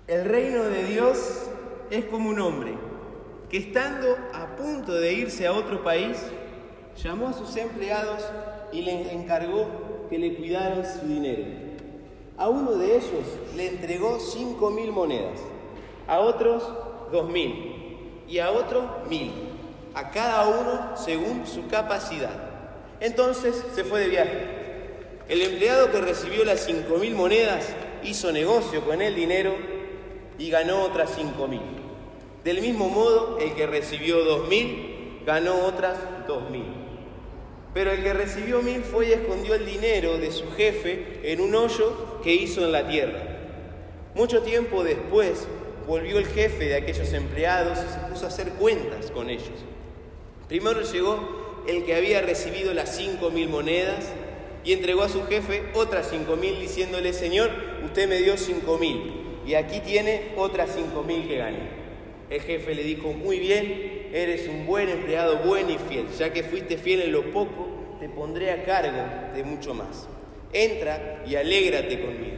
El reino de Dios es como un hombre que, estando a punto de irse a otro país, llamó a sus empleados y les encargó que le cuidaran su dinero. A uno de ellos le entregó 5.000 monedas, a otros 2.000 y a otro 1.000, a cada uno según su capacidad. Entonces se fue de viaje. El empleado que recibió las 5.000 monedas hizo negocio con el dinero y ganó otras 5.000. Del mismo modo, el que recibió 2.000 ganó otras 2.000. Pero el que recibió 1.000 fue y escondió el dinero de su jefe en un hoyo que hizo en la tierra. Mucho tiempo después volvió el jefe de aquellos empleados y se puso a hacer cuentas con ellos. Primero llegó el que había recibido las 5.000 monedas y entregó a su jefe otras 5.000 diciéndole: Señor, usted me dio 5.000 y aquí tiene otras 5.000 que gané. El jefe le dijo: muy bien, eres un buen empleado, buen y fiel. Ya que fuiste fiel en lo poco, te pondré a cargo de mucho más. Entra y alégrate conmigo.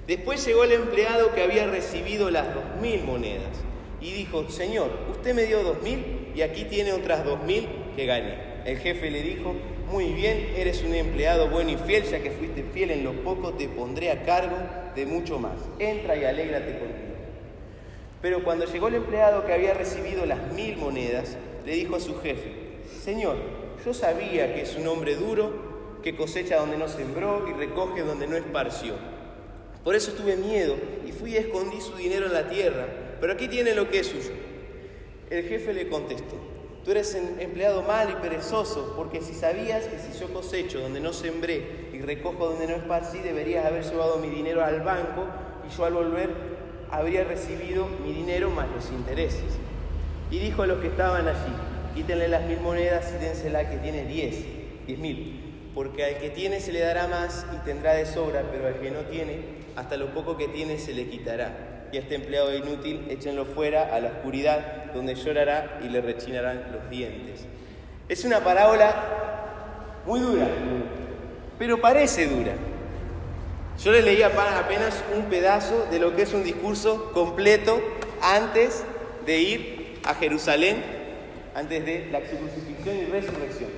Después llegó el empleado que había recibido las 2.000 monedas y dijo: Señor, usted me dio 2.000 y aquí tiene otras 2.000 que gané. El jefe le dijo: muy bien, eres un empleado bueno y fiel. Ya que fuiste fiel en lo poco, te pondré a cargo de mucho más. Entra y alégrate conmigo. Pero cuando llegó el empleado que había recibido las 1.000 monedas, le dijo a su jefe: Señor, yo sabía que es un hombre duro, que cosecha donde no sembró y recoge donde no esparció. Por eso tuve miedo y fui y escondí su dinero en la tierra, pero aquí tiene lo que es suyo. El jefe le contestó: tú eres un empleado malo y perezoso, porque si sabías que si yo cosecho donde no sembré y recojo donde no esparcí, deberías haber llevado mi dinero al banco y yo al volver habría recibido mi dinero más los intereses. Y dijo a los que estaban allí: quítenle las 1.000 monedas y dénsela que tiene 10.000, porque al que tiene se le dará más y tendrá de sobra, pero al que no tiene, hasta lo poco que tiene se le quitará. Y a este empleado inútil échenlo fuera a la oscuridad, donde llorará y le rechinarán los dientes. Es una parábola muy dura, pero parece dura. Yo le leía apenas un pedazo de lo que es un discurso completo antes de ir a Jerusalén, antes de la crucifixión y resurrección.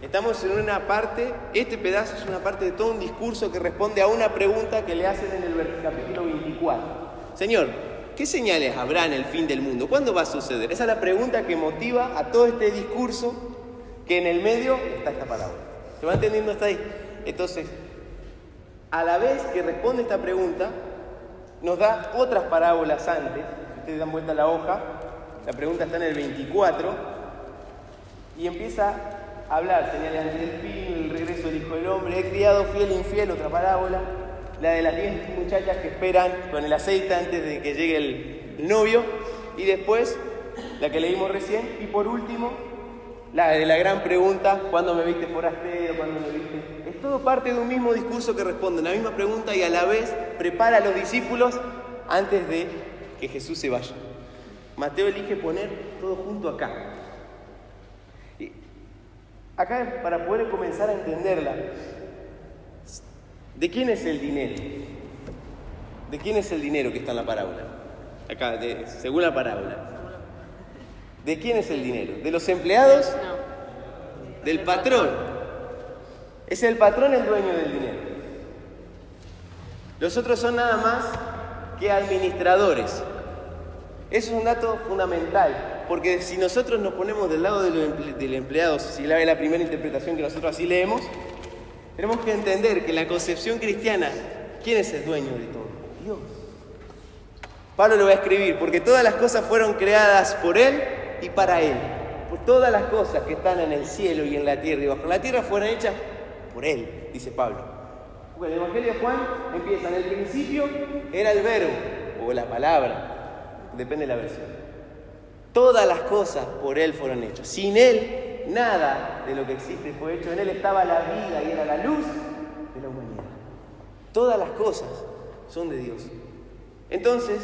Estamos en una parte, este pedazo es una parte de todo un discurso que responde a una pregunta que le hacen en el capítulo 24. Señor, ¿qué señales habrá en el fin del mundo? ¿Cuándo va a suceder? Esa es la pregunta que motiva a todo este discurso, que en el medio está esta parábola. ¿Se va entendiendo hasta ahí? Entonces, a la vez que responde esta pregunta, nos da otras parábolas antes. Si ustedes dan vuelta a la hoja, la pregunta está en el 24, y empieza a hablar señales antes del fin, el regreso del Hijo del Hombre, he criado fiel e infiel, otra parábola. La de las 10 muchachas que esperan con el aceite antes de que llegue el novio, y después la que leímos recién, y por último la de la gran pregunta: ¿cuándo me viste forastero? ¿Cuándo me viste? Es todo parte de un mismo discurso que responde a la misma pregunta y a la vez prepara a los discípulos antes de que Jesús se vaya. Mateo elige poner todo junto acá. Y acá, para poder comenzar a entenderla, ¿de quién es el dinero? ¿De quién es el dinero que está en la parábola? Acá, según la parábola. ¿De quién es el dinero? ¿De los empleados? No. Del patrón. Es el patrón el dueño del dinero. Los otros son nada más que administradores. Eso es un dato fundamental, porque si nosotros nos ponemos del lado del empleado, si la primera interpretación que nosotros así leemos, tenemos que entender que en la concepción cristiana, ¿quién es el dueño de todo? Dios. Pablo lo va a escribir: porque todas las cosas fueron creadas por Él y para Él. Por todas las cosas que están en el cielo y en la tierra y bajo la tierra fueron hechas por Él, dice Pablo. Bueno, el Evangelio de Juan empieza: en el principio era el verbo, o la palabra, depende de la versión. Todas las cosas por Él fueron hechas. Sin Él, nada de lo que existe fue hecho. En Él estaba la vida y era la luz de la humanidad. Todas las cosas son de Dios. Entonces,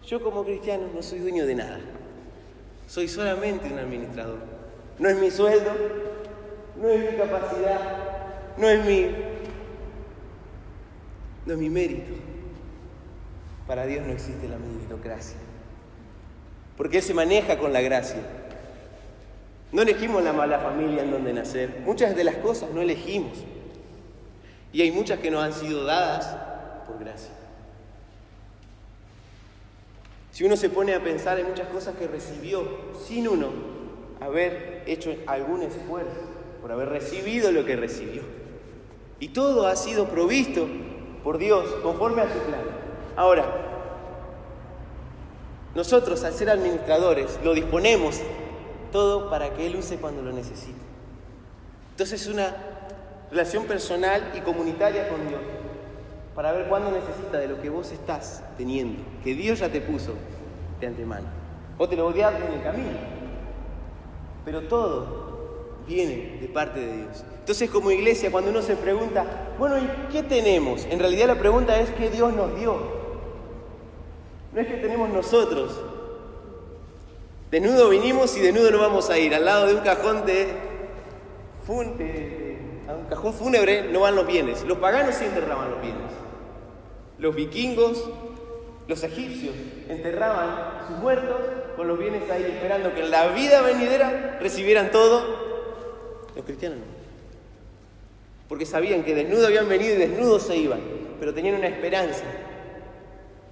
yo como cristiano no soy dueño de nada. Soy solamente un administrador. No es mi sueldo, no es mi capacidad, no es mi mérito. Para Dios no existe la meritocracia, porque Él se maneja con la gracia. No elegimos la mala familia en donde nacer. Muchas de las cosas no elegimos. Y hay muchas que nos han sido dadas por gracia. Si uno se pone a pensar en muchas cosas que recibió sin uno haber hecho algún esfuerzo por haber recibido lo que recibió. Y todo ha sido provisto por Dios conforme a su plan. Ahora, nosotros al ser administradores lo disponemos todo para que Él use cuando lo necesite. Entonces es una relación personal y comunitaria con Dios para ver cuándo necesita de lo que vos estás teniendo, que Dios ya te puso de antemano. O te lo odias en el camino, pero todo viene de parte de Dios. Entonces, como iglesia, cuando uno se pregunta, bueno, ¿y qué tenemos? En realidad la pregunta es ¿qué Dios nos dio? No es que tenemos nosotros. Desnudo vinimos y desnudo no vamos a ir. Al lado de un cajón un cajón fúnebre no van los bienes. Los paganos sí enterraban los bienes. Los vikingos, los egipcios enterraban sus muertos con los bienes ahí, esperando que en la vida venidera recibieran todo. Los cristianos no. Porque sabían que desnudos habían venido y desnudos se iban. Pero tenían una esperanza,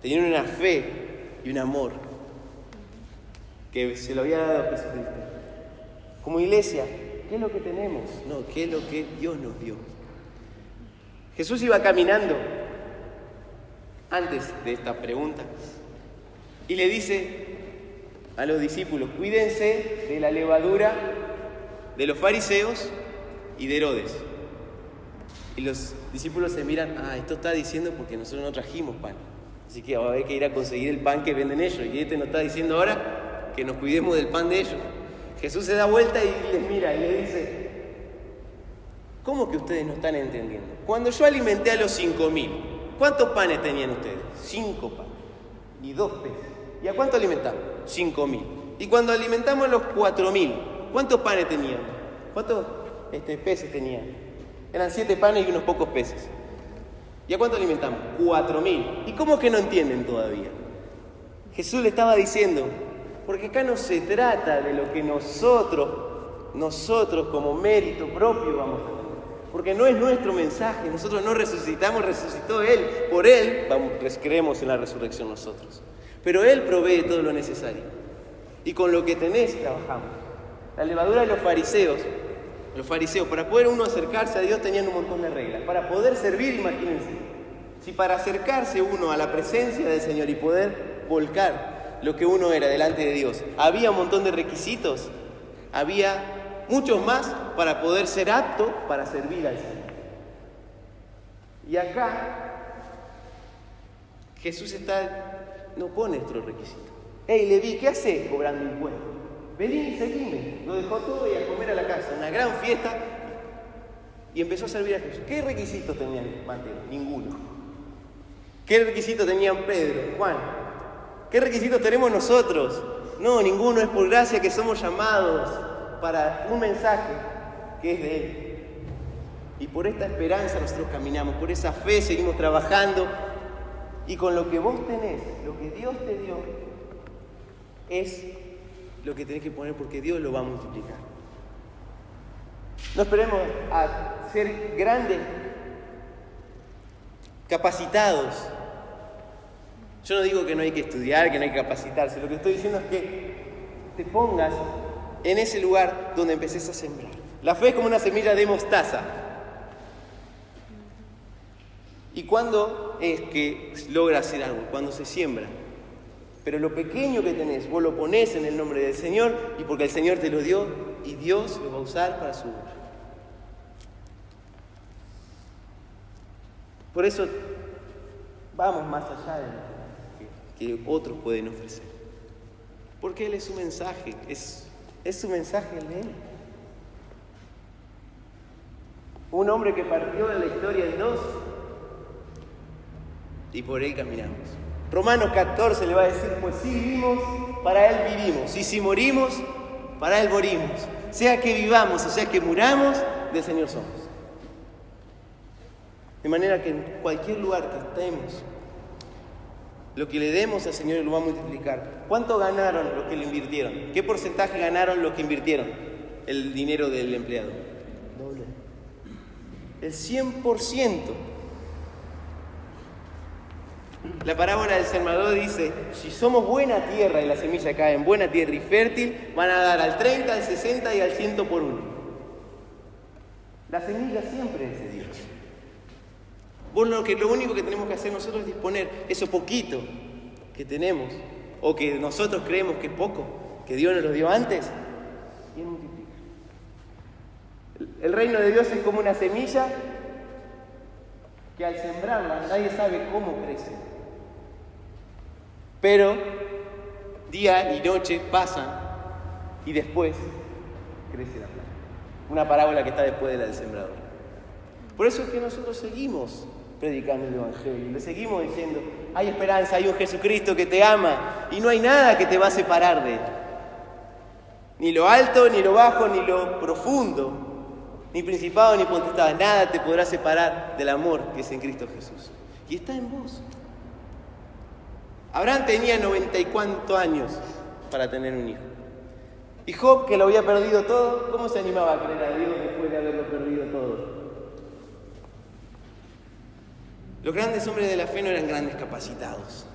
tenían una fe y un amor que se lo había dado Jesucristo. Como iglesia, ¿qué es lo que tenemos? No, ¿qué es lo que Dios nos dio? Jesús iba caminando antes de esta pregunta y le dice a los discípulos, cuídense de la levadura de los fariseos y de Herodes. Y los discípulos se miran, esto está diciendo porque nosotros no trajimos pan, así que va a haber que ir a conseguir el pan que venden ellos, y este nos está diciendo ahora que nos cuidemos del pan de ellos. Jesús se da vuelta y les mira y le dice, ¿cómo que ustedes no están entendiendo? Cuando yo alimenté a los 5.000, ¿cuántos panes tenían ustedes? 5 panes y 2 peces. ¿Y a cuánto alimentamos? 5.000. Y cuando alimentamos a los 4.000, ¿cuántos panes tenían? ¿Cuántos peces tenían? Eran 7 panes y unos pocos peces. ¿Y a cuánto alimentamos? 4.000. ¿Y cómo que no entienden todavía? Jesús le estaba diciendo, porque acá no se trata de lo que nosotros como mérito propio vamos a tener. Porque no es nuestro mensaje, nosotros no resucitamos, resucitó Él. Por Él creemos en la resurrección nosotros. Pero Él provee todo lo necesario. Y con lo que tenés trabajamos. La levadura de los fariseos, para poder uno acercarse a Dios tenían un montón de reglas. Para poder servir, imagínense, si para acercarse uno a la presencia del Señor y poder volcar lo que uno era delante de Dios, había un montón de requisitos, había muchos más para poder ser apto para servir al Señor. Y acá Jesús no pone estos requisitos. Hey, Leví, ¿qué haces cobrando impuestos? Vení, seguime. Lo dejó todo y a comer a la casa, una gran fiesta, y empezó a servir a Jesús. ¿Qué requisitos tenían Mateo? Ninguno. ¿Qué requisitos tenían Pedro, Juan? ¿Qué requisitos tenemos nosotros? No, ninguno. Es por gracia que somos llamados para un mensaje que es de Él. Y por esta esperanza nosotros caminamos, por esa fe seguimos trabajando, y con lo que vos tenés, lo que Dios te dio, es lo que tenés que poner, porque Dios lo va a multiplicar. No esperemos a ser grandes, capacitados. Yo no digo que no hay que estudiar, que no hay que capacitarse. Lo que estoy diciendo es que te pongas en ese lugar donde empeces a sembrar. La fe es como una semilla de mostaza. ¿Y cuándo es que logra hacer algo? Cuando se siembra. Pero lo pequeño que tenés, vos lo ponés en el nombre del Señor, y porque el Señor te lo dio, y Dios lo va a usar para su obra. Por eso, vamos más allá de lo que otros pueden ofrecer. Porque Él es su mensaje, es su mensaje el de Él. Un hombre que partió en la historia en dos, y por Él caminamos. Romanos 14 le va a decir, pues si vivimos, para Él vivimos. Y si morimos, para Él morimos. Sea que vivamos o sea que muramos, del Señor somos. De manera que en cualquier lugar que estemos, Lo que le demos al Señor lo va a multiplicar. ¿Cuánto ganaron los que le invirtieron? ¿Qué porcentaje ganaron los que invirtieron el dinero del empleado? Doble. El 100%. La parábola del sembrador dice, si somos buena tierra y la semilla cae en buena tierra y fértil, van a dar al 30, al 60 y al 100 por uno. La semilla siempre es de Dios. Lo único que tenemos que hacer nosotros es disponer eso poquito que tenemos, o que nosotros creemos que es poco, que Dios nos lo dio antes, y Él multiplica. El reino de Dios es como una semilla que al sembrarla nadie sabe cómo crece. Pero día y noche pasan y después crece la planta. Una parábola que está después de la del sembrador. Por eso es que nosotros seguimos predicando el Evangelio, le seguimos diciendo, hay esperanza, hay un Jesucristo que te ama y no hay nada que te va a separar de Él. Ni lo alto, ni lo bajo, ni lo profundo, ni principado, ni potestad, nada te podrá separar del amor que es en Cristo Jesús. Y está en vos. Abraham tenía 90 y cuántos años para tener un hijo. Y Job, que lo había perdido todo, ¿cómo se animaba a creer a Dios después de haberlo perdido todo? Los grandes hombres de la fe no eran grandes capacitados.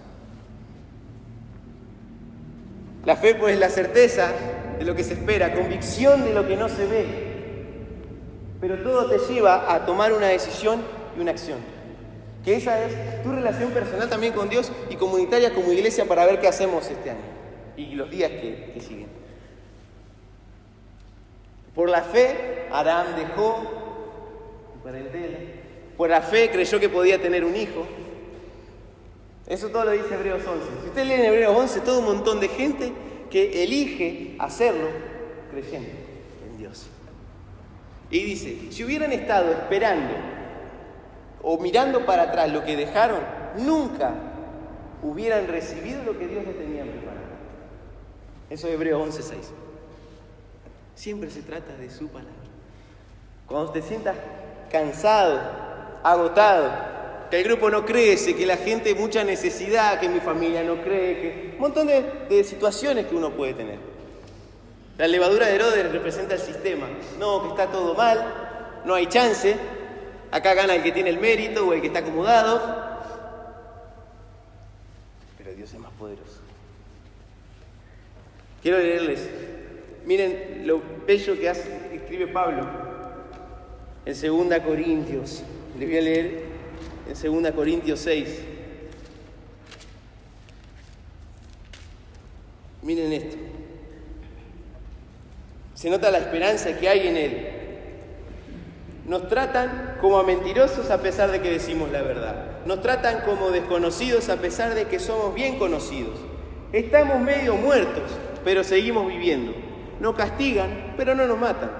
La fe, pues, es la certeza de lo que se espera, convicción de lo que no se ve. Pero todo te lleva a tomar una decisión y una acción. Que esa es tu relación personal también con Dios y comunitaria como iglesia para ver qué hacemos este año y los días que siguen. Por la fe, Abraham dejó su parentela. Por la fe creyó que podía tener un hijo. Eso todo lo dice Hebreos 11. Si usted lee en Hebreos 11, todo un montón de gente que elige hacerlo creyendo en Dios. Y dice, si hubieran estado esperando o mirando para atrás lo que dejaron, nunca hubieran recibido lo que Dios les tenía preparado. Eso es Hebreos 11:6. Siempre se trata de su palabra. Cuando te sientas cansado, agotado, que el grupo no crece, que la gente mucha necesidad, que mi familia no cree, que un montón de situaciones que uno puede tener. La levadura de Herodes representa el sistema. No, que está todo mal, no hay chance, acá gana el que tiene el mérito o el que está acomodado. Pero Dios es más poderoso. Quiero leerles, miren lo bello que escribe Pablo en 2 Corintios. Les voy a leer en 2 Corintios 6. Miren esto. Se nota la esperanza que hay en Él. Nos tratan como a mentirosos a pesar de que decimos la verdad. Nos tratan como desconocidos a pesar de que somos bien conocidos. Estamos medio muertos, pero seguimos viviendo. Nos castigan, pero no nos matan.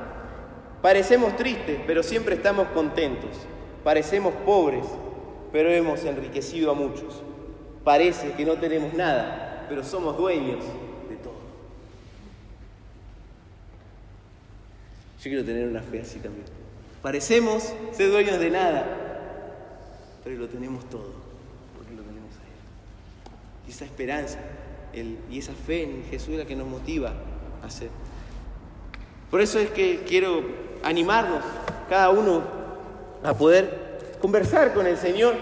Parecemos tristes, pero siempre estamos contentos. Parecemos pobres, pero hemos enriquecido a muchos. Parece que no tenemos nada, pero somos dueños de todo. Yo quiero tener una fe así también. Parecemos ser dueños de nada, pero lo tenemos todo, porque lo tenemos a Él. Y esa esperanza y esa fe en Jesús es la que nos motiva a hacer. Por eso es que quiero animarnos, cada uno, a poder conversar con el Señor,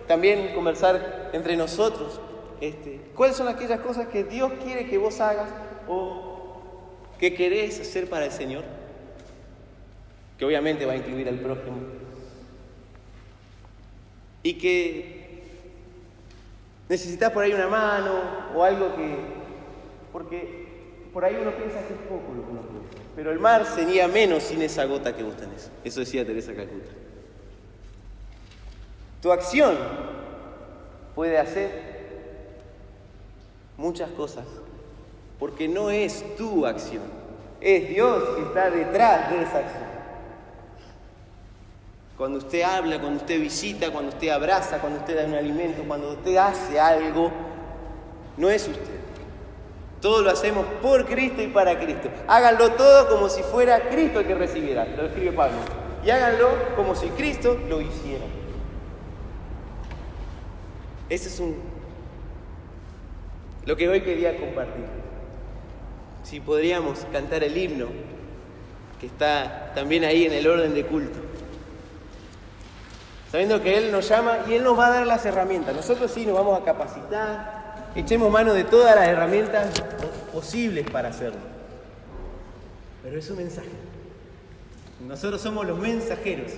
también conversar entre nosotros. ¿Cuáles son aquellas cosas que Dios quiere que vos hagas o que querés hacer para el Señor? Que obviamente va a incluir al prójimo. Y que necesitas por ahí una mano o algo porque por ahí uno piensa que es poco lo que uno puede hacer. Pero el mar sería menos sin esa gota que vos tenés. Eso decía Teresa Calcuta. Tu acción puede hacer muchas cosas, porque no es tu acción, es Dios que está detrás de esa acción. Cuando usted habla, cuando usted visita, cuando usted abraza, cuando usted da un alimento, cuando usted hace algo, no es usted. Todo lo hacemos por Cristo y para Cristo. Háganlo todo como si fuera Cristo el que recibiera, lo escribe Pablo. Y háganlo como si Cristo lo hiciera. Ese es lo que hoy quería compartir. Si podríamos cantar el himno, que está también ahí en el orden de culto. Sabiendo que Él nos llama y Él nos va a dar las herramientas. Nosotros sí nos vamos a capacitar, echemos mano de todas las herramientas posibles para hacerlo. Pero es un mensaje. Nosotros somos los mensajeros.